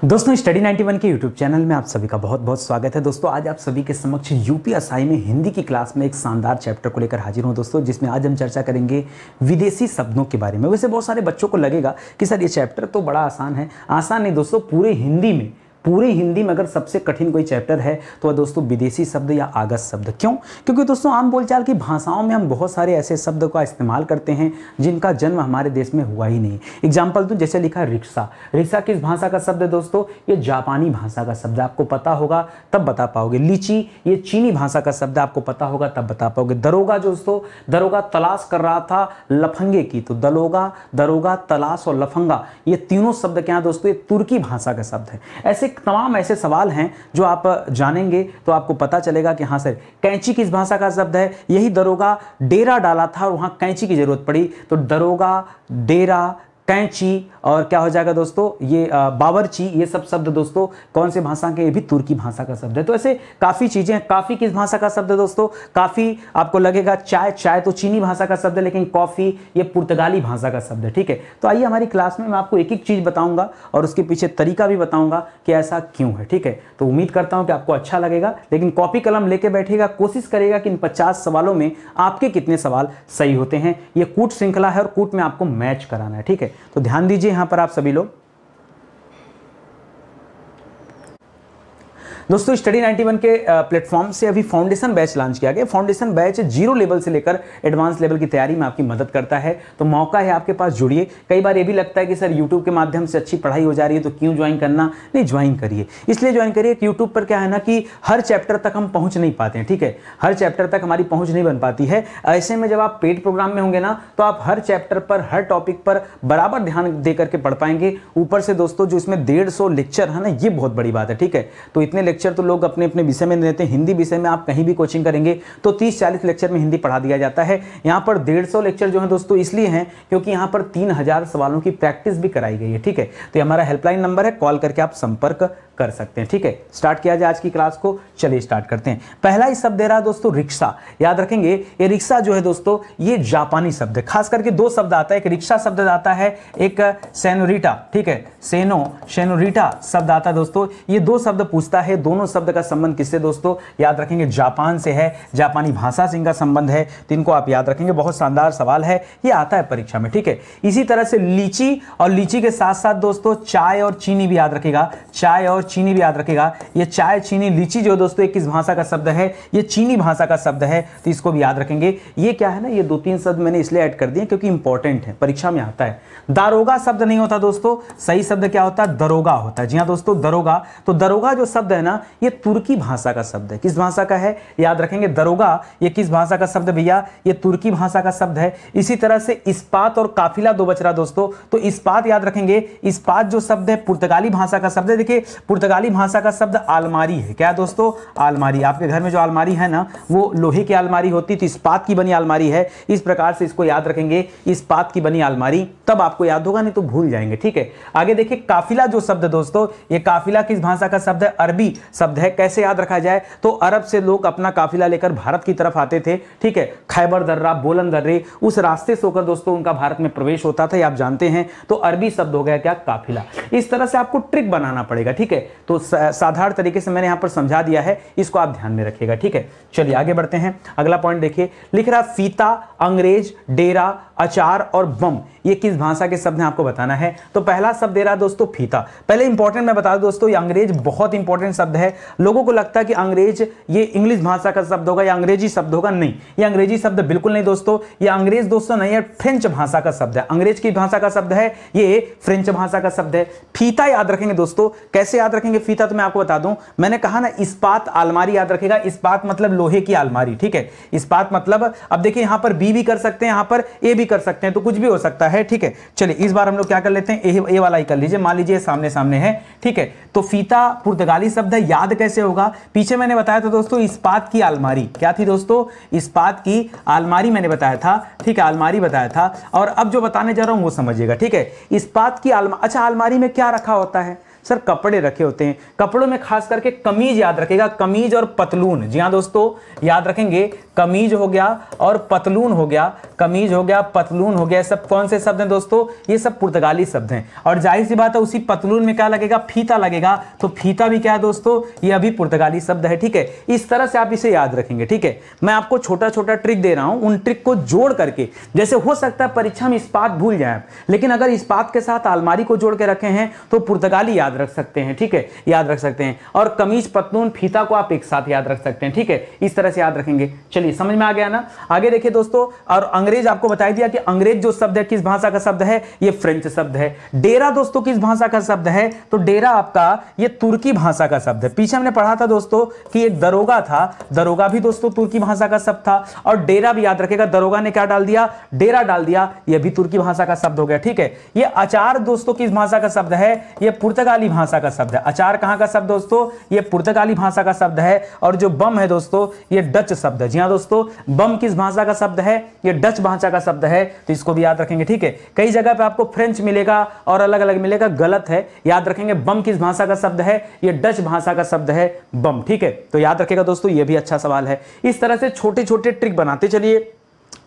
दोस्तों स्टडी 91 के YouTube channel में आप सभी का बहुत बहुत स्वागत है। दोस्तों आज आप सभी के समक्ष यूपीएसआई में हिंदी की क्लास में एक शानदार चैप्टर को लेकर हाजिर हूं दोस्तों, जिसमें आज हम चर्चा करेंगे विदेशी शब्दों के बारे में। वैसे बहुत सारे बच्चों को लगेगा कि सर ये चैप्टर तो बड़ा आसान है। आसान नहीं दोस्तों, पूरी हिंदी में अगर सबसे कठिन कोई चैप्टर है तो वह दोस्तों विदेशी शब्द या आगत शब्द। क्यों? क्योंकि दोस्तों आम बोलचाल की भाषाओं में हम बहुत सारे ऐसे शब्द का इस्तेमाल करते हैं जिनका जन्म हमारे देश में हुआ ही नहीं। एग्जाम्पल तो जैसे लिखा रिक्शा। रिक्शा किस भाषा का शब्द है दोस्तों? ये जापानी भाषा का शब्द है, आपको पता होगा तब बता पाओगे। लीची ये चीनी भाषा का शब्द है, आपको पता होगा तब बता पाओगे। दरोगा जो दोस्तों, दरोगा तलाश कर रहा था लफंगे की, तो दरोगा तलाश और लफंगा ये तीनों शब्द क्या है दोस्तों? ये तुर्की भाषा का शब्द है। ऐसे तमाम ऐसे सवाल हैं जो आप जानेंगे तो आपको पता चलेगा कि हाँ सर कैंची किस भाषा का शब्द है? यही दरोगा डेरा डाला था और वहां कैंची की जरूरत पड़ी, तो दरोगा, डेरा, कैंची और क्या हो जाएगा दोस्तों ये बावर्ची, ये सब शब्द दोस्तों कौन से भाषा के? ये भी तुर्की भाषा का शब्द है। तो ऐसे काफ़ी चीज़ें हैं। काफ़ी किस भाषा का शब्द है दोस्तों? काफ़ी आपको लगेगा चाय तो चीनी भाषा का शब्द है, लेकिन कॉफ़ी ये पुर्तगाली भाषा का शब्द है। ठीक है, तो आइए हमारी क्लास में मैं आपको एक एक चीज़ बताऊँगा और उसके पीछे तरीका भी बताऊँगा कि ऐसा क्यों है। ठीक है, तो उम्मीद करता हूँ कि आपको अच्छा लगेगा, लेकिन कॉपी कलम लेके बैठेगा, कोशिश करेगा कि इन 50 सवालों में आपके कितने सवाल सही होते हैं। ये कूट श्रृंखला है और कूट में आपको मैच कराना है। ठीक है, तो ध्यान दीजिए यहां पर आप सभी लोग। दोस्तों स्टडी 91 के प्लेटफॉर्म से अभी फाउंडेशन बैच लॉन्च किया गया। फाउंडेशन बैच 0 लेवल से लेकर एडवांस लेवल की तैयारी में आपकी मदद करता है, तो मौका है आपके पास, जुड़िए। कई बार ये भी लगता है कि सर यूट्यूब के माध्यम से अच्छी पढ़ाई हो जा रही है तो क्यों ज्वाइन करना? नहीं, ज्वाइन करिए। इसलिए ज्वाइन करिए कि यूट्यूब पर क्या है ना कि हर चैप्टर तक हम पहुंच नहीं पाते हैं। ठीक है, हर चैप्टर तक हमारी पहुंच नहीं बन पाती है। ऐसे में जब आप पेड प्रोग्राम में होंगे ना तो आप हर चैप्टर पर, हर टॉपिक पर बराबर ध्यान दे करके पढ़ पाएंगे। ऊपर से दोस्तों जो इसमें 150 लेक्चर है ना, ये बहुत बड़ी बात है। ठीक है, तो इतने लेक्चर तो लोग अपने अपने विषय में देते हैं। हिंदी विषय में आप कहीं भी कोचिंग करेंगे तो 30-40 लेक्चर में हिंदी पढ़ा दिया जाता है। यहाँ पर 150 लेक्चर जो है दोस्तों इसलिए हैं क्योंकि यहाँ पर 3000 सवालों की प्रैक्टिस भी कराई गई है। ठीक है, तो ये हमारा हेल्पलाइन नंबर है, कॉल करके आप संपर्क कर सकते हैं। ठीक है, स्टार्ट किया जाए आज की क्लास को। चलिए स्टार्ट करते हैं। पहला ही शब्द दे रहा है दोस्तों रिक्शा। याद रखेंगे ये रिक्शा जो है दोस्तों ये जापानी शब्द है। खास करके 2 शब्द आता है, एक रिक्शा शब्द आता है, एक सेनोरिटा। ठीक है, सेनोरिटा शब्द आता है दोस्तों। ये 2 शब्द पूछता है, दोनों शब्द का संबंध किससे दोस्तों? याद रखेंगे जापान से है, जापानी भाषा से इनका संबंध है, तो इनको आप याद रखेंगे। बहुत शानदार सवाल है, ये आता है परीक्षा में। ठीक है, इसी तरह से लीची, और लीची के साथ साथ दोस्तों चाय और चीनी भी याद रखेगा। चाय और चीनी भी याद रखेगा। ये चाय, चीनी, लीची जो दोस्तों एक किस भाषा का शब्द है? ये चीनी भाषा का शब्द है, तो इसको भी याद रखेंगे। ये क्या है ना, ये 2-3 शब्द मैंने इसलिए ऐड कर दिए क्योंकि इंपॉर्टेंट है, परीक्षा में आता है। दारोगा शब्द नहीं होता दोस्तों, सही शब्द क्या होता है? दरोगा होता है। जी हाँ दोस्तों, दरोगा। तो दरोगा जो शब्द है ना ये तुर्की भाषा का शब्द है। किस भाषा का है? याद रखेंगे दरोगा ये किस भाषा का शब्द भैया? ये तुर्की भाषा का शब्द है। इसी तरह से इस्पात और काफिला 2 बच रहा दोस्तों, तो इस्पात याद रखेंगे। इस्पात जो शब्द है पुर्तगाली भाषा का शब्द है। देखिए पुर्तगाली भाषा का शब्द अलमारी है। क्या दोस्तों? अलमारी। आपके घर में जो अलमारी है ना वो लोहे की अलमारी होती, तो इस्पात की बनी अलमारी है। इस प्रकार से इसको याद रखेंगे, इस्पात की बनी अलमारी, तब आपको याद होगा, नहीं तो भूल जाएंगे। ठीक है, आगे देखिए काफिला जो शब्द दोस्तों, ये काफिला किस भाषा का शब्द है? अरबी शब्द है। कैसे याद रखा जाए? तो अरब से लोग अपना काफिला लेकर भारत की तरफ आते थे। ठीक है, खैबर दर्रा, बोलन दर्रे, उस रास्ते से होकर दोस्तों उनका भारत में प्रवेश होता था, ये आप जानते हैं। तो अरबी शब्द हो गया क्या? काफिला। इस तरह से आपको ट्रिक बनाना पड़ेगा। ठीक है, तो साधारण तरीके से मैंने यहां पर समझा दिया है, इसको आप ध्यान में रखिएगा। ठीक है, चलिए आगे बढ़ते हैं। अगला पॉइंट देखिए, लिख रहा फीता, अंग्रेज, डेरा, अचार और बम, ये किस भाषा के शब्द हैं आपको बताना है। तो पहला शब्द दे रहा दोस्तों फीता। पहले इंपॉर्टेंट मैं बता दूं दोस्तों, ये अंग्रेज बहुत इंपॉर्टेंट शब्द है। लोगों को लगता है कि अंग्रेज ये इंग्लिश भाषा का शब्द होगा या अंग्रेजी शब्द होगा, नहीं, ये अंग्रेजी शब्द बिल्कुल नहीं दोस्तों। ये अंग्रेज दोस्तों नहीं है, फ्रेंच भाषा का शब्द है। अंग्रेज की भाषा का शब्द है, ये फ्रेंच भाषा का शब्द है। फीता याद रखेंगे दोस्तों। कैसे याद रखेंगे फीता? तो मैं आपको बता दूं, मैंने कहा ना इस्पात अलमारी याद रखेगा। इस्पात मतलब लोहे की अलमारी। ठीक है, इस्पात मतलब, अब देखिए यहां पर बी भी कर सकते हैं, यहां पर ए भी कर सकते हैं, तो कुछ भी हो सकता है। ठीक है, चलिए इस बार हम लोग क्या कर लेते हैं, ए वाला ही कर लीजिए। मान लीजिए सामने सामने है। ठीक है, तो फीता पुर्तगाली शब्द है, याद कैसे होगा? पीछे मैंने बताया था दोस्तों इस्पात की अलमारी। क्या थी दोस्तों? इस्पात की अलमारी मैंने बताया था। ठीक है, अलमारी बताया था। और अब जो बताने जा रहा हूं वो समझिएगा। ठीक है, इस्पात की अलमारी। अच्छा, अलमारी में क्या रखा होता है? सर कपड़े रखे होते हैं। कपड़ों में खास करके कमीज याद रखेगा, कमीज और पतलून। जी हाँ दोस्तों, याद रखेंगे कमीज हो गया और पतलून हो गया, कमीज हो गया, पतलून हो गया, सब कौन से शब्द हैं दोस्तों? ये सब पुर्तगाली शब्द हैं। और जाहिर सी बात है उसी पतलून में क्या लगेगा? फीता लगेगा, तो फीता भी क्या है दोस्तों? ये अभी पुर्तगाली शब्द है, ठीक है। इस तरह से आप इसे याद रखेंगे, ठीक है। मैं आपको छोटा छोटा ट्रिक दे रहा हूं, उन ट्रिक को जोड़ करके, जैसे हो सकता है परीक्षा में इस्पात भूल जाए, लेकिन अगर इस्पात के साथ अलमारी को जोड़ के रखे हैं तो पुर्तगाली याद रख सकते हैं, ठीक है, याद रख सकते हैं। और कमीज, पतलून, फीता को आप एक साथ याद रख सकते हैं, ठीक है, इस तरह से याद रखेंगे। चलिए समझ में आ गया ना। आगे देखिए दोस्तों, और अंग्रेज आपको बता दिया कि अंग्रेज जो शब्द है किस भाषा का शब्द है? ये फ्रेंच शब्द है। डेरा दोस्तों किस भाषा का शब्द है? तो डेरा आपका ये तुर्की भाषा का शब्द है। पीछे हमने पढ़ा था दोस्तों कि एक दरोगा था, दरोगा भी दोस्तों तुर्की भाषा का शब्द था। और डेरा भी याद रखेगा, दरोगा ने क्या डाल दिया? डेरा डाल दिया, ये भी तुर्की भाषा का शब्द हो गया, ठीक है। ये अचार दोस्तों किस भाषा का शब्द है? ये पुर्तगाली भाषा का शब्द है। अचार कहां का शब्द दोस्तों? ये पुर्तगाली भाषा का शब्द है। और जो बम है दोस्तों ये डच शब्द है। जी हां दोस्तों, बम किस भाषा का शब्द है? ये डच भाषा का शब्द है, तो इसको भी याद रखेंगे, ठीक है। कई जगह पे आपको फ्रेंच मिलेगा और अलग अलग मिलेगा, गलत है, याद रखेंगे बम किस भाषा का शब्द है? ये डच भाषा का शब्द है बम, ठीक है। तो याद रखेगा दोस्तों, ये भी अच्छा सवाल है। इस तरह से छोटे छोटे ट्रिक बनाते चलिए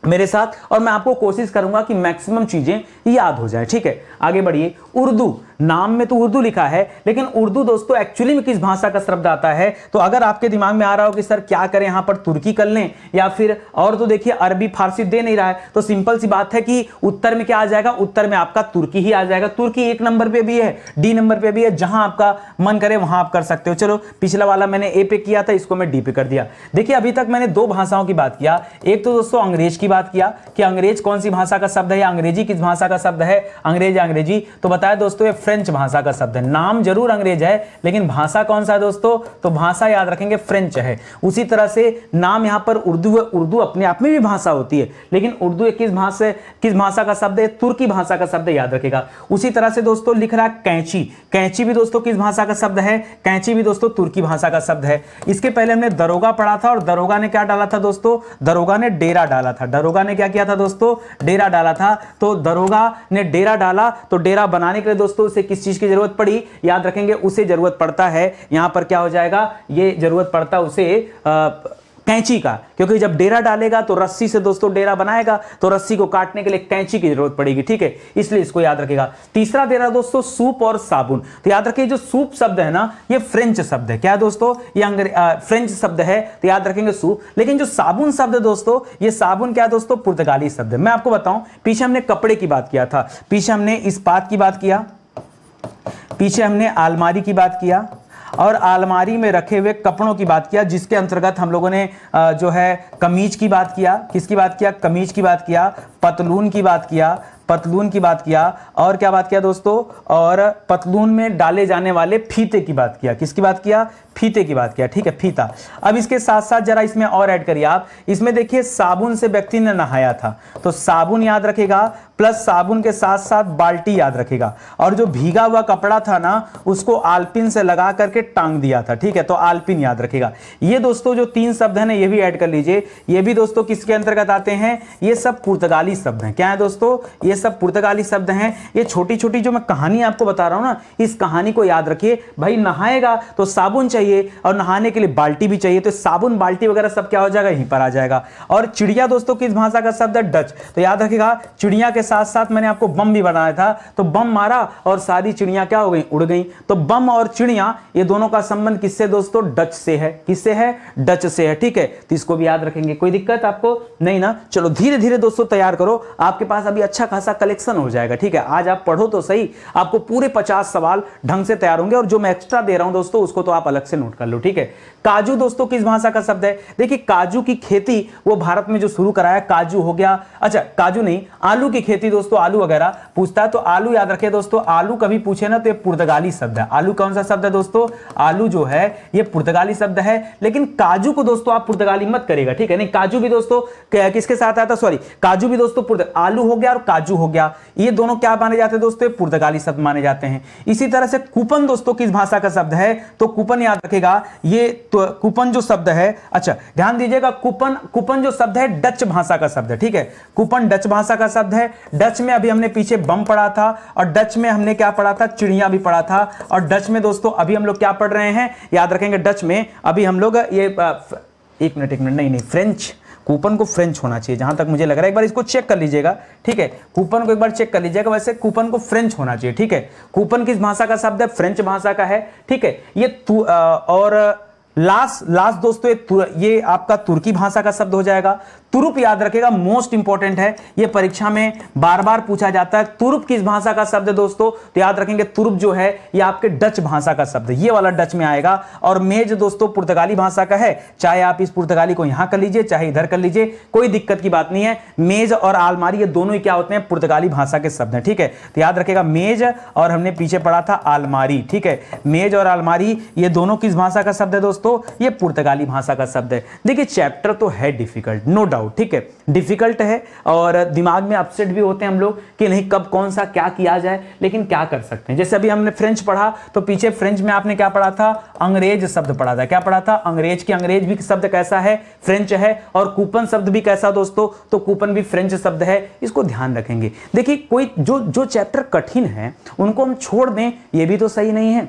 मेरे साथ, और मैं आपको कोशिश करूंगा कि मैक्सिमम चीजें याद हो जाए, ठीक है। आगे बढ़िए। उर्दू, नाम में तो उर्दू लिखा है, लेकिन उर्दू दोस्तों एक्चुअली में किस भाषा का शब्द आता है? तो अगर आपके दिमाग में आ रहा हो कि सर क्या करें, यहां पर तुर्की कर लें या फिर और, तो देखिए अरबी फारसी दे नहीं रहा है, तो सिंपल सी बात है कि उत्तर में क्या आ जाएगा? उत्तर में आपका तुर्की ही आ जाएगा। तुर्की 1 नंबर पे भी है, डी नंबर पे भी है, जहां आपका मन करे वहां आप कर सकते हो। चलो, पिछला वाला मैंने ए पे किया था, इसको मैं डी पे कर दिया। देखिए अभी तक मैंने 2 भाषाओं की बात किया। एक तो दोस्तों अंग्रेज की बात किया कि अंग्रेज कौन सी भाषा का शब्द है, या अंग्रेजी किस भाषा का शब्द है? अंग्रेज या अंग्रेजी, तो बताया दोस्तों ये फ्रेंच भाषा का शब्द है। नाम जरूर अंग्रेज है, लेकिन भाषा कौन सा है दोस्तों? तो भाषा याद रखेंगे फ्रेंच है। उसी तरह से नाम यहां पर उर्दू है, उर्दू अपने आप में भी भाषा होती है, लेकिन उर्दू एक किस भाषा का शब्द है? तुर्की भाषा का शब्द, याद रखेगा। उसी तरह से दोस्तों लिख रहा है कैंची, कैंची भी दोस्तों किस भाषा का शब्द है? कैंची भी दोस्तों तुर्की भाषा का शब्द है। इसके पहले हमने दरोगा पढ़ा था, और दरोगा ने क्या डाला था दोस्तों? दरोगा ने डेरा डाला था। दरोगा ने क्या किया था दोस्तों? डेरा डाला था। तो दरोगा ने डेरा डाला, तो डेरा बनाने के लिए दोस्तों उसे किस चीज की जरूरत पड़ी? याद रखेंगे उसे जरूरत पड़ता है, यहां पर क्या हो जाएगा? ये जरूरत पड़ता उसे कैंची का, क्योंकि जब डेरा डालेगा तो रस्सी से दोस्तों डेरा बनाएगा, तो रस्सी को काटने के लिए कैंची की जरूरत पड़ेगी, ठीक है, इसलिए इसको याद रखेगा। तीसरा दे रहा दोस्तों सूप और साबुन। तो याद रखिए जो सूप शब्द है ना, ये फ्रेंच शब्द है। क्या है दोस्तों? ये फ्रेंच शब्द है, तो याद रखेंगे सूप। लेकिन जो साबुन शब्द है दोस्तों, ये साबुन क्या है दोस्तों? पुर्तगाली शब्द है। मैं आपको बताऊं, पीछे हमने कपड़े की बात किया था, पीछे हमने इस्पात की बात किया, पीछे हमने अलमारी की बात किया, और अलमारी में रखे हुए कपड़ों की बात किया, जिसके अंतर्गत हम लोगों ने जो है कमीज की बात किया। किसकी बात किया? कमीज की बात किया, पतलून की बात किया, पतलून की बात किया, और क्या बात किया दोस्तों? और पतलून में डाले जाने वाले फीते की बात किया। किसकी बात किया? फीते की बात किया, ठीक है, फीता। अब इसके साथ साथ जरा इसमें और ऐड करिए आप, इसमें देखिए साबुन से व्यक्ति ने नहाया था, तो साबुन याद रखेगा, प्लस साबुन के साथ साथ बाल्टी याद रखेगा। और जो भीगा हुआ कपड़ा था ना, उसको आलपिन से लगा करके टांग दिया था, ठीक है, तो आलपिन याद रखेगा। ये दोस्तों जो 3 शब्द हैं ना, ये भी ऐड कर लीजिए। ये भी दोस्तों किसके अंतर्गत आते हैं? ये सब पुर्तगाली शब्द हैं। क्या है दोस्तों? ये सब पुर्तगाली शब्द हैं। ये छोटी छोटी जो मैं कहानी आपको बता रहा हूं ना, इस कहानी को याद रखिए। भाई नहाएगा तो साबुन चाहिए, और नहाने के लिए बाल्टी भी चाहिए, तो साबुन बाल्टी वगैरह सब क्या हो जाएगा? यहीं पर आ जाएगा। और चिड़िया दोस्तों किस भाषा का शब्द है? डच। तो याद रखिएगा, चिड़िया के साथ साथ मैंने आपको बम भी बनाया था, तो बम मारा और सारी चिड़िया क्या हो गई? उड़ गई। तो बम और चिड़िया ये दोनों का संबंध किससे दोस्तों? डच से है। किससे है? डच से है, ठीक है, तो इसको भी याद रखेंगे। कोई दिक्कत आपको नहीं ना? चलो धीरे धीरे दोस्तों तैयार करो, आपके पास अभी अच्छा खासा कलेक्शन हो जाएगा, ठीक है। आज आप पढ़ो तो सही, आपको पूरे 50 सवाल ढंग से तैयार होंगे, और जो मैं एक्स्ट्रा दे रहा हूं दोस्तों उसको तो आप अलग से नोट कर लो, ठीक है। काजू दोस्तों किस भाषा का शब्द है? देखिए काजू की खेती वो भारत में जो शुरू कराया, काजू हो गया, अच्छा काजू नहीं, आलू की खेती दोस्तों, आलू वगैरह पूछता है तो आलू याद रखे दोस्तों। आलू कभी पूछे ना तो ये पुर्तगाली शब्द है। आलू कौन सा शब्द है दोस्तों? आलू जो है ये पुर्तगाली शब्द है, लेकिन काजू को दोस्तों आप पुर्तगाली मत करेगा, ठीक है। नहीं, काजू भी दोस्तों किसके साथ आया था? सॉरी, काजू भी दोस्तों आलू हो गया और काजू हो गया, ये दोनों क्या माने जाते हैं दोस्तों? पुर्तगाली शब्द माने जाते हैं। इसी तरह से कूपन दोस्तों किस भाषा का शब्द है? तो कूपन याद रखेगा, ये तो कूपन जो शब्द है, अच्छा ध्यान दीजिएगा, कूपन जो शब्द है डच भाषा का शब्द है, ठीक है। कूपन डच भाषा का शब्द है। डच में अभी हमने पीछे बम पढ़ा था, और डच में हमने क्या पढ़ा था? चिड़िया भी पढ़ा था। और डच में दोस्तों अभी हम लोग क्या पढ़ रहे हैं? याद रखेंगे, डच में अभी हम लोग ये एक मिनट नहीं, फ्रेंच, कूपन को फ्रेंच होना चाहिए, जहां तक मुझे लग रहा है। एक बार इसको चेक कर लीजिएगा, ठीक है, कूपन को एक बार चेक कर लीजिएगा। वैसे कूपन को फ्रेंच होना चाहिए, ठीक है। कूपन किस भाषा का शब्द है? फ्रेंच भाषा का है, ठीक है। और लास दोस्तों ये आपका तुर्की भाषा का शब्द हो जाएगा। तुरुप याद रखेगा, मोस्ट इंपॉर्टेंट है, ये परीक्षा में बार बार पूछा जाता है। तुरुप किस भाषा का शब्द है दोस्तों? तो याद रखेंगे तुरुप जो है ये आपके डच भाषा का शब्द है, ये वाला डच में आएगा। और मेज दोस्तों पुर्तगाली भाषा का है, चाहे आप इस पुर्तगाली को यहां कर लीजिए चाहे इधर कर लीजिए, कोई दिक्कत की बात नहीं है। मेज और आलमारी ये दोनों ही क्या होते हैं? पुर्तगाली भाषा के शब्द हैं, ठीक है। तो याद रखेगा मेज और हमने पीछे पढ़ा था आलमारी, ठीक है। मेज और आलमारी ये दोनों किस भाषा का शब्द है दोस्तों? ये पुर्तगाली भाषा का शब्द है। देखिए चैप्टर तो है डिफिकल्ट, नो डाउट, ठीक है, डिफिकल्ट है और दिमाग में अपसेट भी होते हैं हम लोग कि नहीं कब कौन सा क्या किया जाए, लेकिन क्या कर सकते हैं। जैसे अभी हमने फ्रेंच पढ़ा तो पीछे फ्रेंच में आपने क्या पढ़ा था? अंग्रेज शब्द पढ़ा था। क्या पढ़ा था? अंग्रेज की अंग्रेज भी शब्द कैसा है? फ्रेंच है। और कूपन शब्द भी कैसा दोस्तों? तो कूपन भी फ्रेंच शब्द है, इसको ध्यान रखेंगे। देखिए कोई जो चैप्टर कठिन है उनको हम छोड़ दें ये भी तो सही नहीं है।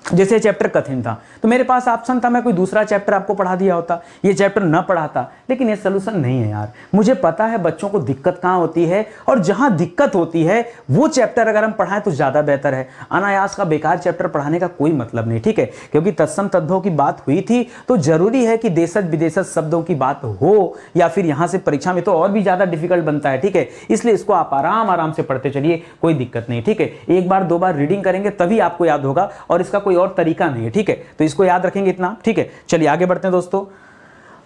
जैसे चैप्टर कठिन था तो मेरे पास ऑप्शन था मैं कोई दूसरा चैप्टर आपको पढ़ा दिया होता, ये चैप्टर न पढ़ाता, लेकिन ये सोल्यूशन नहीं है यार। मुझे पता है बच्चों को दिक्कत कहाँ होती है और जहां दिक्कत होती है वो चैप्टर अगर हम पढ़ाएं तो ज्यादा बेहतर है। अनायास का बेकार चैप्टर पढ़ाने का कोई मतलब नहीं, ठीक है, क्योंकि तत्सम तद्भव की बात हुई थी तो जरूरी है कि देशज विदेशज शब्दों की बात हो या फिर यहां से परीक्षा में तो और भी ज्यादा डिफिकल्ट बनता है, ठीक है। इसलिए इसको आप आराम से पढ़ते चलिए, कोई दिक्कत नहीं, ठीक है। एक बार दो बार रीडिंग करेंगे तभी आपको याद होगा और इसका कोई और तरीका नहीं है, ठीक है। तो इसको याद रखेंगे इतना, ठीक है। चलिए आगे बढ़ते हैं दोस्तों,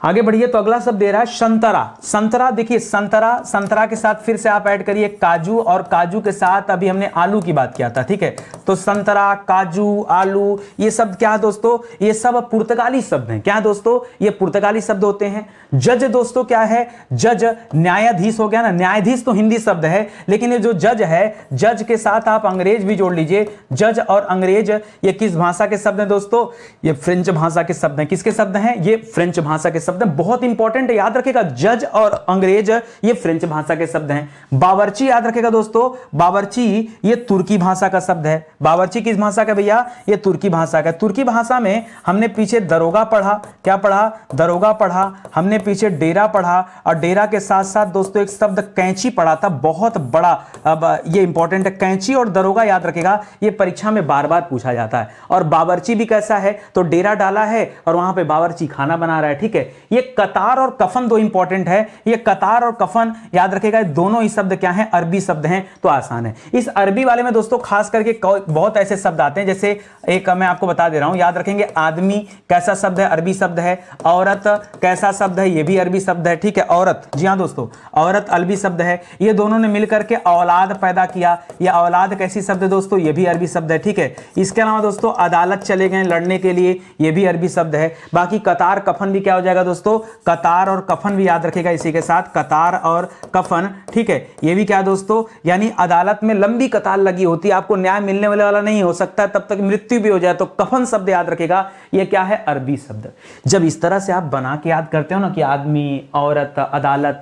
आगे बढ़िए। तो अगला शब्द दे रहा है संतरा। संतरा देखिए संतरा के साथ फिर से आप ऐड करिए काजू, और काजू के साथ अभी हमने आलू की बात किया था, ठीक है। तो संतरा, काजू, आलू ये शब्द क्या है दोस्तों? ये सब पुर्तगाली शब्द हैं। क्या है दोस्तों? ये पुर्तगाली शब्द होते हैं। जज दोस्तों क्या है? जज न्यायाधीश हो गया ना, न्यायाधीश तो हिंदी शब्द है, लेकिन ये जो जज है, जज के साथ आप अंग्रेज भी जोड़ लीजिए। जज और अंग्रेज ये किस भाषा के शब्द हैं दोस्तों? ये फ्रेंच भाषा के शब्द हैं। किसके शब्द हैं? ये फ्रेंच भाषा के शब्द, बहुत इंपॉर्टेंट है, याद रखेगा। जज और अंग्रेज ये फ्रेंच भाषा के शब्द हैं। बावर्ची याद रखेगा दोस्तों, बावर्ची ये तुर्की भाषा का शब्द है। बावर्ची किस भाषा का भैया? ये तुर्की भाषा का। तुर्की भाषा में हमने पीछे दरोगा पढ़ा, क्या पढ़ा? दरोगा पढ़ा। हमने पीछे डेरा पढ़ा और डेरा के साथ साथ दोस्तों एक शब्द कैंची पढ़ा था, बहुत बड़ा। अब ये इंपॉर्टेंट है, कैंची और दरोगा याद रखेगा, ये परीक्षा में बार बार पूछा जाता है। और बावर्ची भी कैसा है? तो डेरा डाला है और वहां पे बावर्ची खाना बना रहा है, ठीक है। ये कतार और कफन दो इंपॉर्टेंट है। ये कतार और कफन याद रखेगा, दोनों ही शब्द क्या हैं? अरबी शब्द हैं, तो आसान है। इस अरबी वाले में दोस्तों खास करके बहुत ऐसे शब्द आते हैं, जैसे एक मैं आपको बता दे रहा हूं, याद रखेंगे। आदमी कैसा शब्द है? अरबी शब्द है। औरत कैसा शब्द है? ये भी अरबी शब्द है, ठीक है। औरत, जी हां दोस्तों, औरत अरबी शब्द है। ये दोनों ने मिलकर के औलाद पैदा किया, ये औलाद कैसी शब्द है दोस्तों? ये भी अरबी शब्द है, ठीक है। इसके अलावा दोस्तों अदालत चले गए लड़ने के लिए, ये भी अरबी शब्द है। बाकी कतार कफन भी क्या हो जाएगा दोस्तों? कतार और कफन भी याद रखेगा इसी के साथ, कतार और कफन, ठीक है। ये भी क्या दोस्तों? यानी अदालत में लंबी कतार लगी होती है, आपको न्याय मिलने वाला नहीं हो सकता, तब तक मृत्यु भी हो जाए, तो कफन शब्द याद रखेगा, ये क्या है? अरबी शब्द। जब इस तरह से आप बना के याद करते हो ना कि आदमी, औरत, अदालत,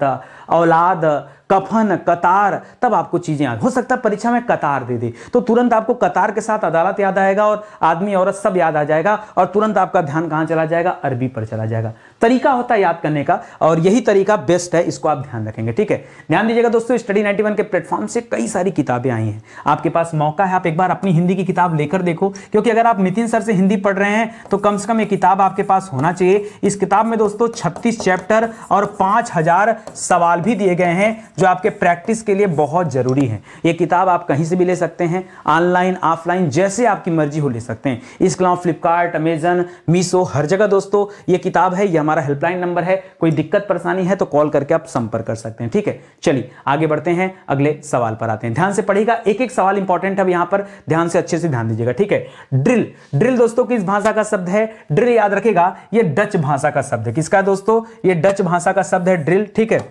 औलाद, कफन, कतार, तब आपको चीजें याद हो सकता है परीक्षा में कतार दे दे तो तुरंत आपको कतार के साथ अदालत याद आएगा और आदमी औरत सब याद आ जाएगा और तुरंत आपका ध्यान कहां चला जाएगा? अरबी पर चला जाएगा। तरीका होता है याद करने का और यही तरीका बेस्ट है, इसको आप ध्यान रखेंगे, ठीक है। ध्यान दीजिएगा दोस्तों, स्टडी 91 के प्लेटफॉर्म से कई सारी किताबें आई हैं, आपके पास मौका है, आप एक बार अपनी हिंदी की किताब लेकर देखो, क्योंकि अगर आप नितिन सर से हिंदी पढ़ रहे हैं तो कम से कम ये किताब आपके पास होना चाहिए। इस किताब में दोस्तों 36 चैप्टर और 5000 सवाल भी दिए गए हैं जो आपके प्रैक्टिस के लिए बहुत जरूरी है। ये किताब आप कहीं से भी ले सकते हैं, ऑनलाइन ऑफलाइन जैसे आपकी मर्जी हो ले सकते हैं। इसके अलावा फ्लिपकार्ट, अमेजन, मीशो हर जगह दोस्तों ये किताब है। ये हमारा हेल्पलाइन नंबर है, कोई दिक्कत परेशानी है तो कॉल करके आप संपर्क कर सकते हैं, ठीक है। चलिए आगे बढ़ते हैं, अगले सवाल पर आते हैं। ध्यान से पढ़िएगा, एक एक सवाल इंपॉर्टेंट है यहां पर, ध्यान से अच्छे से ध्यान दीजिएगा, ठीक है। ड्रिल, ड्रिल दोस्तों किस भाषा का शब्द है? ड्रिल याद रखेगा ये डच भाषा का शब्द है। किसका दोस्तों? ये डच भाषा का शब्द है ड्रिल, ठीक है।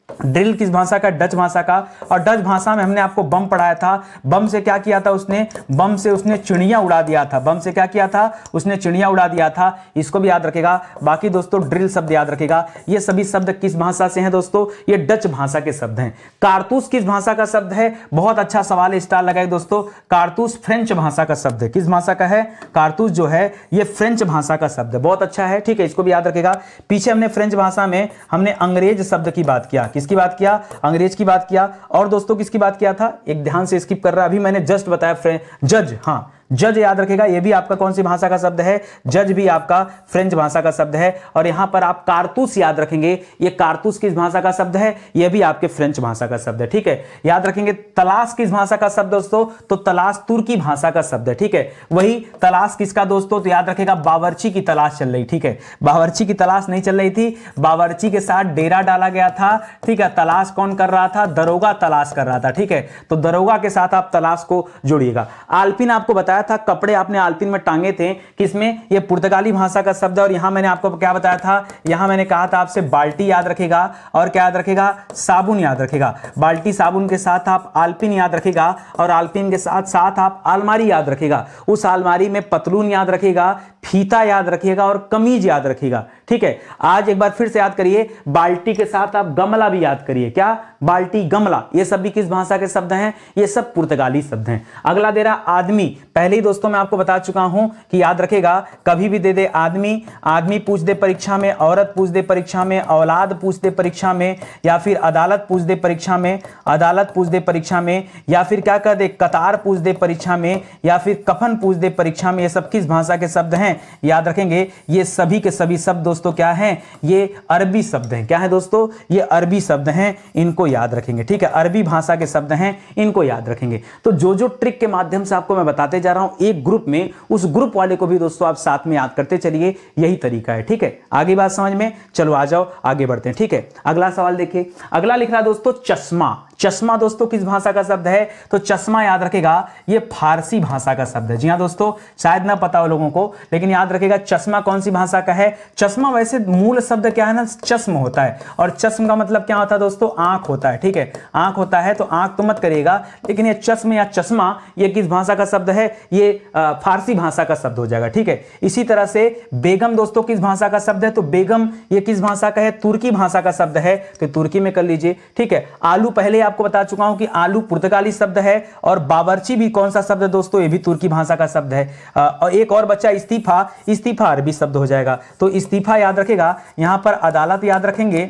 ड्रिल किस भाषा का? डच भाषा का। और डच भाषा में हमने आपको बम पढ़ाया था। बम से क्या किया था उसने? बम से उसने चिड़िया उड़ा दिया था। बम से क्या किया था? उसने चिड़िया उड़ा दिया था। इसको भी याद रखेगा। बाकी दोस्तों ड्रिल शब्द याद रखेगा। ये सभी शब्द किस भाषा से हैं दोस्तों? ये डच भाषा के शब्द हैं। कारतूस किस भाषा का शब्द है? बहुत अच्छा सवाल है, स्टार लगाए दोस्तों। कारतूस फ्रेंच भाषा का शब्द है। किस भाषा का है? कारतूस जो है ये फ्रेंच भाषा का शब्द है। बहुत अच्छा है, ठीक है, इसको भी याद रखेगा। पीछे हमने फ्रेंच भाषा में हमने अंग्रेज शब्द की बात किया। किसकी बात किया? अंग्रेज की बात किया। और दोस्तों किसकी बात किया था? एक ध्यान से स्किप कर रहा है, अभी मैंने जस्ट बताया जज। हाँ, जज याद रखेगा। ये भी आपका कौन सी भाषा का शब्द है? जज भी आपका फ्रेंच भाषा का शब्द है। और यहां पर आप कारतूस याद रखेंगे। ये कारतूस किस भाषा का शब्द है? ये भी आपके फ्रेंच भाषा का शब्द है, ठीक है, याद रखेंगे। तलाश किस भाषा का शब्द दोस्तों? तो तलाश तुर्की भाषा का शब्द है, ठीक है। वही तलाश किसका दोस्तों? तो याद रखेगा बावर्ची की तलाश चल रही, ठीक है। बावर्ची की तलाश नहीं चल रही थी, बावर्ची के साथ डेरा डाला गया था, ठीक है। तलाश कौन कर रहा था? दरोगा तलाश कर रहा था, ठीक है। तो दरोगा के साथ आप तलाश को जोड़िएगा। आल्पिन आपको बताया था, कपड़े आपने आल्पिन में टांगे थे, किसमें? ये पुर्तगाली भाषा का शब्द है। और यहां मैंने आपको क्या बताया था? यहां मैंने कहा था आपसे बाल्टी याद रखेगा और क्या याद रखेगा? साबुन याद रखेगा। बाल्टी साबुन के साथ आप आल्पिन याद रखेगा और आल्पिन के साथ साथ आप अलमारी याद रखेगा। उस अलमारी में पतलून याद रखेगा, फीता याद रखिएगा और कमीज याद रखिएगा, ठीक है। आज एक बार फिर से याद करिए, बाल्टी के साथ आप गमला भी याद करिए। क्या? बाल्टी, गमला, ये सब भी किस भाषा के शब्द हैं? ये सब पुर्तगाली शब्द हैं। अगला दे रहा आदमी। पहले ही दोस्तों मैं आपको बता चुका हूं कि याद रखेगा, कभी भी दे दे आदमी, आदमी पूछ दे परीक्षा में, औरत पूछ दे परीक्षा में, औलाद पूछ दे परीक्षा में, या फिर अदालत पूछ दे परीक्षा में, अदालत पूछ दे परीक्षा में, या फिर क्या कर दे? कतार पूछ दे परीक्षा में, या फिर कफन पूछ दे परीक्षा में। ये सब किस भाषा के शब्द हैं? याद रखेंगे। ये सभी के सभी शब्द दोस्तों क्या हैं? ये अरबी शब्द हैं। क्या है दोस्तों? ये अरबी शब्द हैं, इनको याद रखेंगे, ठीक है। अरबी भाषा के शब्द हैं, इनको याद रखेंगे। तो जो ट्रिक के माध्यम से आपको मैं बताते जा रहा हूं एक ग्रुप में, उस ग्रुप वाले को भी दोस्तों आप साथ में याद करते चलिए, यही तरीका है, ठीक है। आगे बात समझ में? चलो आ जाओ, आगे बढ़ते हैं, ठीक है। अगला सवाल देखिए। अगला लिख रहा है दोस्तों चश्मा। चश्मा दोस्तों किस भाषा का शब्द है? तो चश्मा याद रखेगा, ये फारसी भाषा का शब्द है। जी हां दोस्तों, शायद ना पता हो लोगों को, लेकिन याद रखेगा चश्मा कौन सी भाषा का है? चश्मा वैसे मूल शब्द क्या है ना, चश्म होता है। और चश्म का मतलब क्या होता है दोस्तों? आंख होता है, ठीक है। आंख होता है, तो आंख तो मत करिएगा, लेकिन ये चश्म या चश्मा ये किस भाषा का शब्द है? ये फारसी भाषा का शब्द हो जाएगा, ठीक है। इसी तरह से बेगम दोस्तों किस भाषा का शब्द है? तो बेगम ये किस भाषा का है? तुर्की भाषा का शब्द है, तो तुर्की में कर लीजिए, ठीक है। आलू पहले आपको बता चुका हूं कि आलू पुर्तगाली शब्द है। और बावर्ची भी कौन सा शब्द है दोस्तों? ये भी तुर्की भाषा का शब्द है। और एक और बच्चा इस्तीफा, इस्तीफा अरबी शब्द हो जाएगा, तो इस्तीफा याद रखेगा। यहां पर अदालत याद रखेंगे।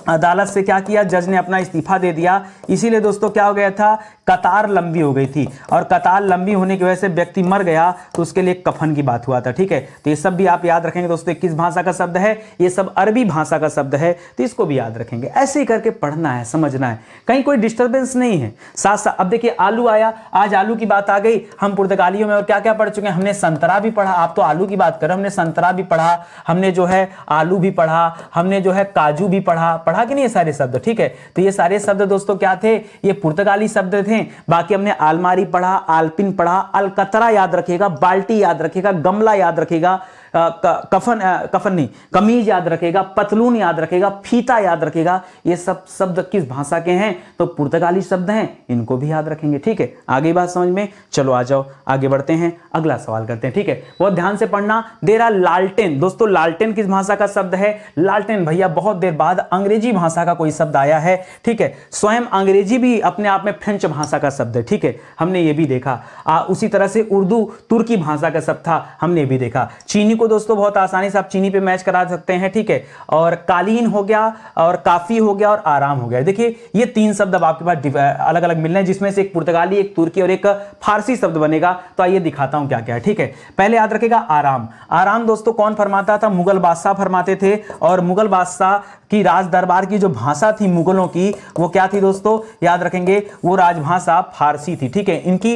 अदालत से क्या किया? जज ने अपना इस्तीफा दे दिया, इसीलिए दोस्तों क्या हो गया था? कतार लंबी हो गई थी। और कतार लंबी होने की वजह से व्यक्ति मर गया, तो उसके लिए कफन की बात हुआ था, ठीक है। तो ये सब भी आप याद रखेंगे दोस्तों, किस भाषा का शब्द है? ये सब अरबी भाषा का शब्द है, तो इसको भी याद रखेंगे। ऐसे ही करके पढ़ना है, समझना है, कहीं कोई डिस्टर्बेंस नहीं है। साथ साथ अब देखिए आलू आया, आज आलू की बात आ गई। हम पुर्तगालियों में और क्या क्या पढ़ चुके हैं? हमने संतरा भी पढ़ा, आप तो आलू की बात कर रहे हो, हमने संतरा भी पढ़ा, हमने जो है आलू भी पढ़ा, हमने जो है काजू भी पढ़ा कि नहीं? ये सारे शब्द, ठीक है। तो ये सारे शब्द दोस्तों क्या थे? ये पुर्तगाली शब्द थे। बाकी हमने अलमारी पढ़ा, आल्पिन पढ़ा, अलकतरा याद रखेगा, बाल्टी याद रखेगा, गमला याद रखेगा, कफन नहीं, कमीज याद रखेगा, पतलून याद रखेगा, फीता याद रखेगा। ये सब शब्द किस भाषा के हैं? तो पुर्तगाली शब्द हैं, इनको भी याद रखेंगे, ठीक है। आगे बात समझ में? चलो आ जाओ, आगे बढ़ते हैं, अगला सवाल करते हैं, ठीक है। बहुत ध्यान से पढ़ना। दे रहा लालटेन। दोस्तों लालटेन किस भाषा का शब्द है? लालटेन भैया बहुत देर बाद अंग्रेजी भाषा का कोई शब्द आया है, ठीक है। स्वयं अंग्रेजी भी अपने आप में फ्रेंच भाषा का शब्द है, ठीक है, हमने ये भी देखा। उसी तरह से उर्दू तुर्की भाषा का शब्द था, हमने भी देखा। चीनी को दोस्तों बहुत आसानी से आप चीनी पे मैच करा सकते हैं, ठीक है। और कालीन हो गया, और काफी हो गया, और आराम हो गया। देखिए ये तीन शब्द अब आपके पास अलग अलग मिल रहे हैं, जिसमें से एक पुर्तगाली, एक तुर्की और एक फारसी शब्द बनेगा। तो आइए दिखाता हूं क्या क्या है, ठीक है। पहले याद रखेगा आराम। आराम दोस्तों कौन फरमाता था? मुगल बादशाह फरमाते थे। और मुगल बादशाह की राज दरबार की जो भाषा थी मुगलों की, वो क्या थी दोस्तों? याद रखेंगे, वो राजभाषा फारसी थी, ठीक है। इनकी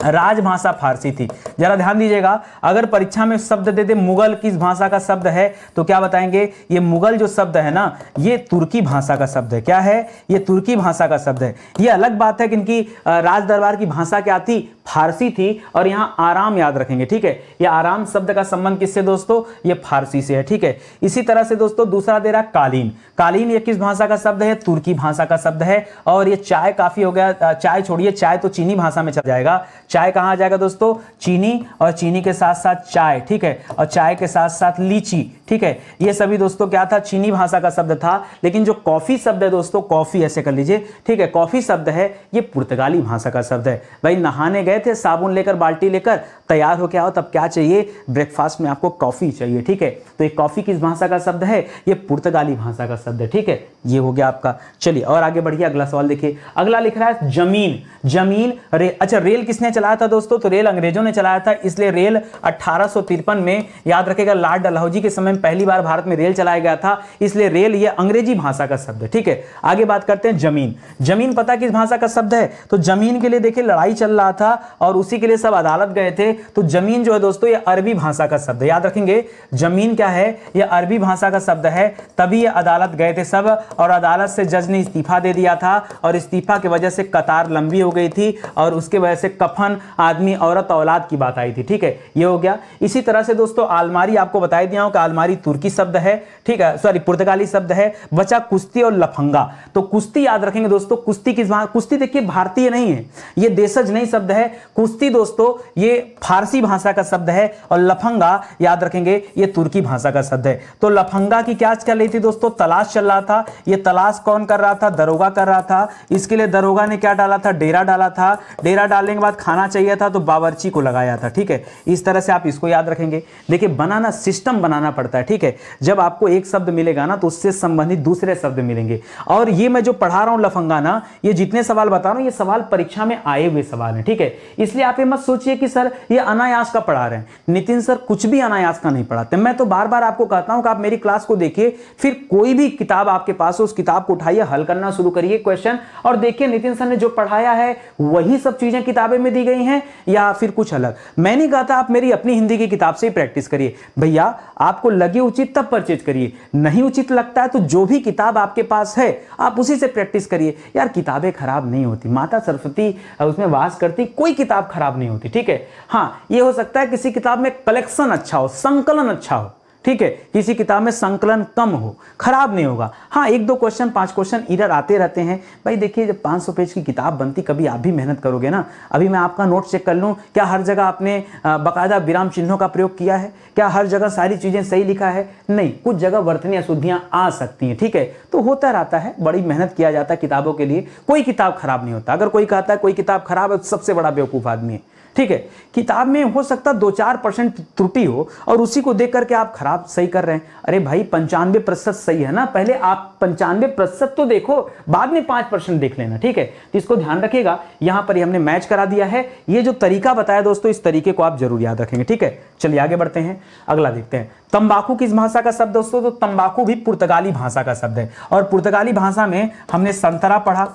राजभाषा फारसी थी। जरा ध्यान दीजिएगा, अगर परीक्षा में शब्द दे दे मुगल किस भाषा का शब्द है तो क्या बताएंगे, ये मुगल जो शब्द है ना ये तुर्की भाषा का शब्द है। क्या है, ये तुर्की भाषा का शब्द है। ये अलग बात है कि इनकी राज दरबार की भाषा क्या थी, फारसी थी। और यहां आराम याद रखेंगे, ठीक है। ये आराम शब्द का संबंध किससे दोस्तों, ये फारसी से है, ठीक है। इसी तरह से दोस्तों दूसरा दे रहा कालीन। कालीन ये किस भाषा का शब्द है, तुर्की भाषा का शब्द है। और ये चाय काफी हो गया, चाय छोड़िए, चाय तो चीनी भाषा में चल जाएगा। चाय कहां आ जाएगा दोस्तों, चीनी, और चीनी के साथ साथ चाय, ठीक है। और चाय के साथ साथ लीची, ठीक है। ये सभी दोस्तों क्या था, चीनी भाषा का शब्द था। लेकिन जो कॉफी शब्द है दोस्तों, कॉफी ऐसे कर लीजिए, ठीक है, कॉफी शब्द है ये पुर्तगाली भाषा का शब्द है। भाई नहाने गए थे, साबुन लेकर बाल्टी लेकर तैयार होकर आओ, तब क्या चाहिए, ब्रेकफास्ट में आपको कॉफी चाहिए, ठीक है। तो ये कॉफी किस भाषा का शब्द है, ये पुर्तगाली भाषा का शब्द है, ठीक है। ये हो गया आपका। चलिए और आगे बढ़िए, अगला सवाल देखिए। अगला लिख रहा है जमीन। जमीन अच्छा, रेल किसने चलाया था दोस्तों, तो रेल अंग्रेजों ने चलाया था। इसलिए रेल 1853 में, याद रखेगा, लॉर्ड डलहौजी के समय में पहली बार भारत में रेल चलाया गया था। इसलिए रेल ये अंग्रेजी भाषा का शब्द है, ठीक है। आगे बात करते हैं जमीन। जमीन पता किस भाषा का शब्द है, तो जमीन के लिए देखिए लड़ाई चल रहा था और उसी के लिए सब अदालत गए थे। तो जमीन जो है दोस्तों ये अरबी भाषा का शब्द है, याद रखेंगे। जमीन क्या है, ये अरबी भाषा का शब्द है। तभी ये अदालत गए थे सब, और अदालत से जज ने इस्तीफा दे दिया था। और इस्तीफा की वजह से कतार लंबी हो गई थी और उसके वजह से कफन, आदमी, औरत, औलाद की बात आई थी, ठीक है। ये हो गया। इसी तरह से दोस्तों आलमारी आपको बता दिया हूं कि आलमारी तुर्की शब्द है, ठीक है, सॉरी पुर्तगाली शब्द है। बचा कुश्ती और लफंगा। तो कुश्ती याद रखेंगे दोस्तों, कुश्ती किस, कुश्ती देखिए भारतीय नहीं है, ये देशज नहीं शब्द है। कुश्ती दोस्तों ये फारसी भाषा का शब्द है। और लफंगा याद रखेंगे ये तुर्की भाषा का शब्द है। तो लफंगा की क्या चल रही थी दोस्तों, तलाश चल रहा था। ये तलाश कौन कर रहा था, दरोगा कर रहा था। इसके लिए दरोगा ने क्या डाला था, डेरा डाला था। डेरा डालने के बाद खाना चाहिए था तो बावर्ची को लगाया था, ठीक है। इस तरह से आप इसको याद रखेंगे। देखिए बनाना, सिस्टम बनाना पड़ता है, ठीक है। जब आपको एक शब्द मिलेगा ना तो उससे संबंधित दूसरे शब्द मिलेंगे। और ये मैं जो पढ़ा रहा हूं लफंगा ना, ये जितने सवाल बता रहा हूं ये सवाल परीक्षा में आए हुए सवाल हैं, ठीक है। इसलिए आप ये मत सोचिए कि सर ये अनायास का पढ़ा रहे हैं। नितिन सर कुछ भी अनायास का नहीं पढ़ाते। मैं तो बार बार आपको कहता हूं कि आप मेरी क्लास को देखिए, फिर कोई भी किताब आपके पास हो उस किताब को उठाइए, हल करना शुरू करिए क्वेश्चन, और देखिए नितिन सर ने जो पढ़ाया है वही सब चीजें किताबें में दी गई हैं या फिर कुछ अलग। मैं नहीं कहता आप मेरी अपनी हिंदी की किताब से ही प्रैक्टिस करिए। भैया आपको लगे उचित तब परचेज करिए, नहीं उचित लगता है तो जो भी किताब आपके पास है आप उसी से प्रैक्टिस करिए। यार किताबें खराब नहीं होती, माता सरस्वती उसमें वास करती, कोई किताब खराब नहीं होती, ठीक है। हाँ ये हो सकता है किसी किताब में कलेक्शन अच्छा हो, संकलन अच्छा हो, ठीक है, किसी किताब में संकलन कम हो, खराब नहीं होगा। हाँ एक दो क्वेश्चन, 5 क्वेश्चन इधर आते रहते हैं। भाई देखिए जब 500 पेज की किताब बनती, कभी आप भी मेहनत करोगे ना। अभी मैं आपका नोट चेक कर लूँ, क्या हर जगह आपने बाकायदा विराम चिन्हों का प्रयोग किया है, क्या हर जगह सारी चीजें सही लिखा है, नहीं, कुछ जगह वर्तनी अशुद्धियां आ सकती हैं, ठीक है। तो होता रहता है, बड़ी मेहनत किया जाता है किताबों के लिए, कोई किताब खराब नहीं होता। अगर कोई कहता है कोई किताब खराब है तो सबसे बड़ा बेवकूफ आदमी है, ठीक है। किताब में हो सकता 2-4% त्रुटि हो और उसी को देख करके आप खराब सही कर रहे हैं। अरे भाई 95% सही है ना, पहले आप 95% तो देखो, बाद में 5% देख लेना, ठीक है। तो इसको ध्यान रखिएगा। यहां पर हमने मैच करा दिया है। ये जो तरीका बताया दोस्तों, इस तरीके को आप जरूर याद रखेंगे, ठीक है। चलिए आगे बढ़ते हैं, अगला देखते हैं। तंबाकू किस भाषा का शब्द दोस्तों, तो तंबाकू भी पुर्तगाली भाषा का शब्द है। और पुर्तगाली भाषा में हमने संतरा पढ़ा,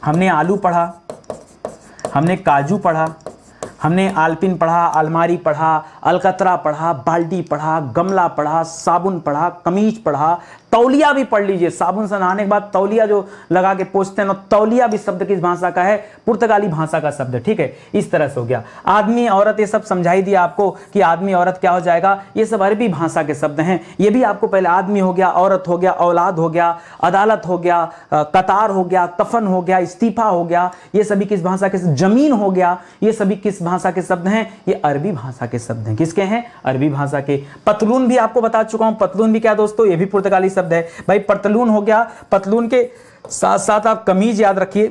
हमने आलू पढ़ा, हमने काजू पढ़ा, हमने आलपिन पढ़ा, अलमारी पढ़ा, अलकतरा पढ़ा, बाल्टी पढ़ा, गमला पढ़ा, साबुन पढ़ा, कमीज पढ़ा, तौलिया भी पढ़ लीजिए। साबुन से नहाने के बाद तौलिया जो लगा के पोंछते हैं ना, तौलिया भी शब्द किस भाषा का है, पुर्तगाली भाषा का शब्द है, ठीक है। इस तरह से हो गया। आदमी औरत ये सब समझाई दिया आपको कि आदमी औरत क्या हो जाएगा, ये सब अरबी भाषा के शब्द हैं। ये भी आपको पहले आदमी हो गया, औरत हो गया, औलाद हो गया, अदालत हो गया, कतार हो गया, कफन हो गया, इस्तीफा हो गया, ये सभी किस भाषा के, जमीन हो गया, ये सभी किस भाषा के शब्द हैं, ये अरबी भाषा के शब्द हैं। किसके हैं, अरबी भाषा के। पतलून भी आपको बता चुका हूं, पतलून भी क्या दोस्तों, ये भी पुर्तगाली शब्द है। भाई पतलून हो गया, पतलून के साथ साथ आप कमीज याद रखिए,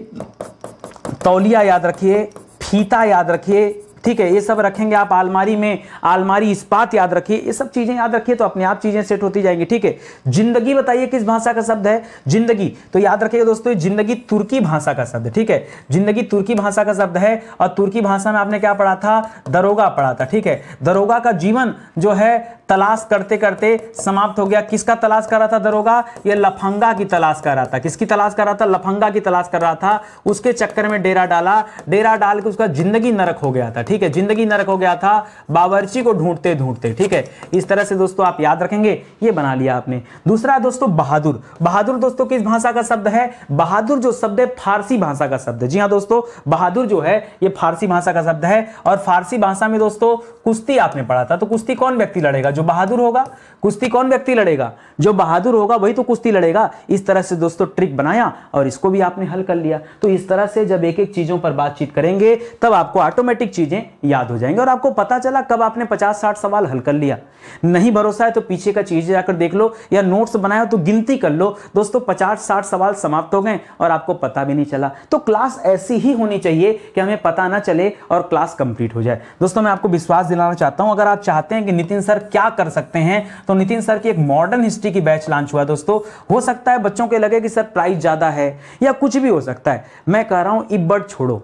तौलिया याद रखिए, फीता याद रखिए, ठीक है। ये सब रखेंगे आप अलमारी में, अलमारी इस्पात याद रखिए, ये सब चीजें याद रखिए तो अपने आप चीजें सेट होती जाएंगी, ठीक है। जिंदगी बताइए किस भाषा का शब्द है, जिंदगी, तो याद रखिएगा दोस्तों जिंदगी तुर्की भाषा का शब्द है, ठीक है। जिंदगी तुर्की भाषा का शब्द है। और तुर्की भाषा में आपने क्या पढ़ा था, दरोगा पढ़ा था, ठीक है। दरोगा का जीवन जो है तलाश करते करते समाप्त हो गया। किसका तलाश कर रहा था दरोगा? ये लफंगा की तलाश कर रहा था। किसकी तलाश कर रहा था? लफंगा की तलाश कर रहा था। उसके चक्कर में डेरा डाला, डेरा डाल के उसका जिंदगी नरक हो गया था। ठीक है, जिंदगी नरक हो गया था बावर्ची को ढूंढते ढूंढते। ठीक है, इस तरह से दोस्तों आप याद रखेंगे, ये बना लिया आपने। दूसरा दोस्तों बहादुर। बहादुर दोस्तों किस भाषा का शब्द है? बहादुर जो शब्द है फारसी भाषा का शब्द है। जी हाँ दोस्तों, बहादुर जो है ये फारसी भाषा का शब्द है। और फारसी भाषा में दोस्तों कुश्ती आपने पढ़ा था, तो कुश्ती कौन व्यक्ति लड़ेगा? जो बहादुर होगा। कुश्ती कौन व्यक्ति लड़ेगा? जो बहादुर होगा वही तो कुश्ती लड़ेगा। इस तरह से दोस्तों ट्रिक बनाया और इसको भी आपने हल कर लिया। तो इस तरह से जब एक एक चीजों पर बातचीत करेंगे तब आपको ऑटोमेटिक चीजें याद हो जाएंगे और आपको पता चला कब आपने 50-60 सवाल हल कर लिया। नहीं भरोसा है तो पीछे का चीज जाकर देख लो या नोट्स बनाया तो गिनती कर लो दोस्तों, 50-60 सवाल समाप्त हो गए और आपको पता भी नहीं चला। तो क्लास ऐसी ही होनी चाहिए कि हमें पता ना चले और क्लास कंप्लीट हो जाए। दोस्तों मैं आपको विश्वास दिलाना चाहता हूं, अगर आप चाहते हैं कि नितिन सर क्या कर सकते हैं तो नितिन सर की एक मॉडर्न हिस्ट्री की बैच लॉन्च हुआ दोस्तों। हो सकता है बच्चों के लगे कि सर प्राइस ज्यादा है या कुछ भी हो सकता है, मैं कह रहा हूं इब्बड़ छोड़ो,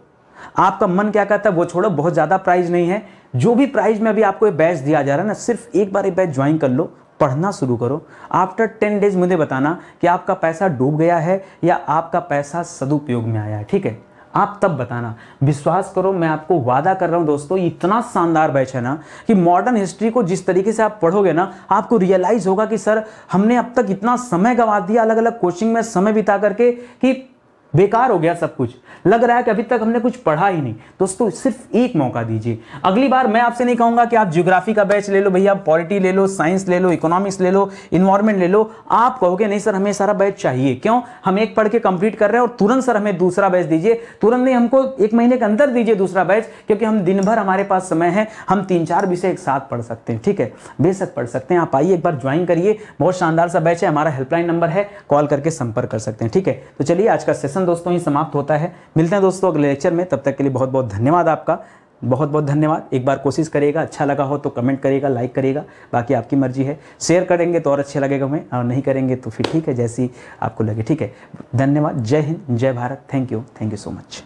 आपका मन क्या कहता है वो छोड़ो, बहुत ज्यादा प्राइस नहीं है। जो भी प्राइस में अभी आपको ये बैच दिया जा रहा है ना, सिर्फ एक बार ये बैच ज्वाइन कर लो, पढ़ना शुरू करो। आफ्टर 10 डेज मुझे बताना कि आपका पैसा डूब गया है या आपका पैसा सदुपयोग में आया है। ठीक है, आप तब बताना। विश्वास करो, मैं आपको वादा कर रहा हूं दोस्तों, इतना शानदार बैच है ना कि मॉडर्न हिस्ट्री को जिस तरीके से आप पढ़ोगे ना, आपको रियलाइज होगा कि सर हमने अब तक इतना समय गंवा दिया अलग अलग कोचिंग में समय बिता करके कि बेकार हो गया सब कुछ। लग रहा है कि अभी तक हमने कुछ पढ़ा ही नहीं। दोस्तों सिर्फ एक मौका दीजिए। अगली बार मैं आपसे नहीं कहूंगा कि आप ज्योग्राफी का बैच ले लो भैया, पॉलिटी ले लो, साइंस ले लो, इकोनॉमिक्स ले लो, इन्वायरमेंट ले लो। आप कहोगे नहीं सर हमें सारा बैच चाहिए। क्यों? हम एक पढ़ के कंप्लीट कर रहे हैं और तुरंत सर हमें दूसरा बैच दीजिए। तुरंत नहीं, हमको 1 महीने के अंदर दीजिए दूसरा बैच, क्योंकि हम दिन भर हमारे पास समय है, हम 3-4 विषय एक साथ पढ़ सकते हैं। ठीक है, बेशक पढ़ सकते हैं। आप आइए एक बार ज्वाइन करिए, बहुत शानदार सा बैच है। हमारा हेल्पलाइन नंबर है, कॉल करके संपर्क कर सकते हैं। ठीक है, तो चलिए आज का सेशन दोस्तों ही समाप्त होता है। मिलते हैं दोस्तों अगले लेक्चर में, तब तक के लिए बहुत बहुत धन्यवाद आपका, बहुत बहुत धन्यवाद। एक बार कोशिश करिएगा, अच्छा लगा हो तो कमेंट करिएगा, लाइक करिएगा, बाकी आपकी मर्जी है। शेयर करेंगे तो और अच्छे लगेगा हमें, और नहीं करेंगे तो फिर ठीक है, जैसी आपको लगे। ठीक है, धन्यवाद। जय हिंद, जय Bharat. Thank you so much.